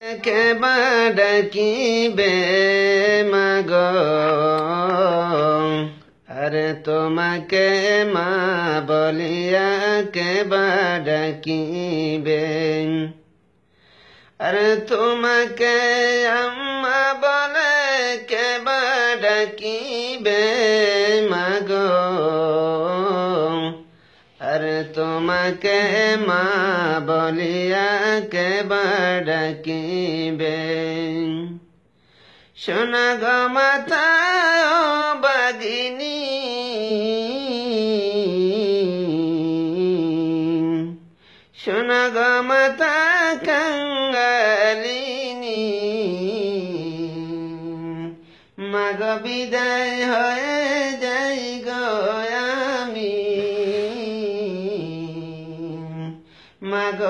কেবা ডাকিবে মাগো আরে তোমাকে মা বলিয়া কেবা ডাকিবে আরে তোমাকে আম্মা বলে কেবা ডাকিবে মাগো আরে তোমাকে মা বলিয়া কেবা ডাকিবে শোনা গো মাতা ও বাগিনী শোনা গো মাতা কাঙ্গালিনী মাগ বিদায় হয়ে যাই গো আমি মাগ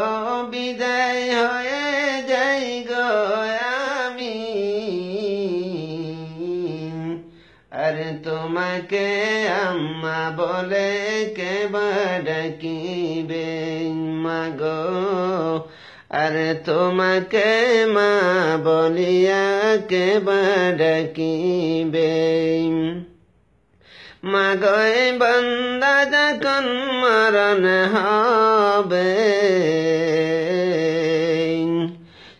বিদায় হয়ে যাই গো আমি আরে তোমাকে আম্মা বলে কেবা ডাকিবে মাগো আরে তোমাকে মা বলিয়া কেবা ডাকিবে মাগো বান্দা যখন মরণ হবে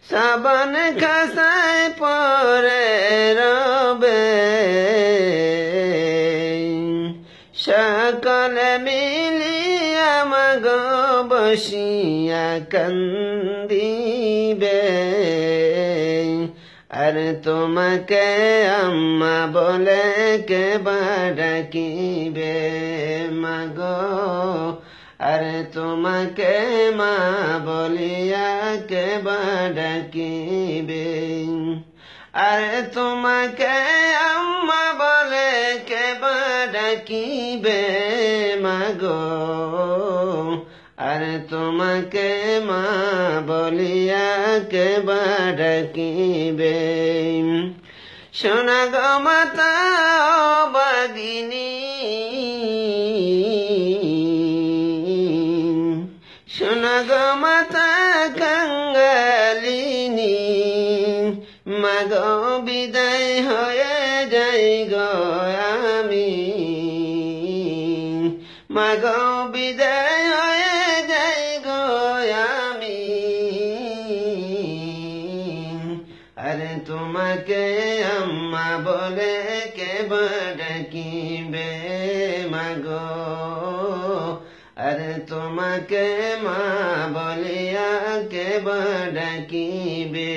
সাবন খাসায় পরে রবে সকলে মিলিয়া মাগো বসিয়া কান্দিবে আর তোমাকে আম্মা বলে কেবা ডাকিবে মাগো আর তোমাকে মা বলিয়া কেবা ডাকিবে আর তোমাকে আম্মা বলে কেবা ডাকিবে মাগো আর তোমাকে মা বলিয়া কেবা ডাকিবে শোনা গো মাতা ও বাগিনী শোনা গো মাতা কাঙ্গালিনী মাগো বিদায় হয়ে যাই গো আমি মাগো বিদায় হয়ে যাই গো আমি আরে তোমাকে আম্মা বলে কেবা ডাকিবে মাগো আরে তোমাকে মা বলিয়া কেবা ডাকিবে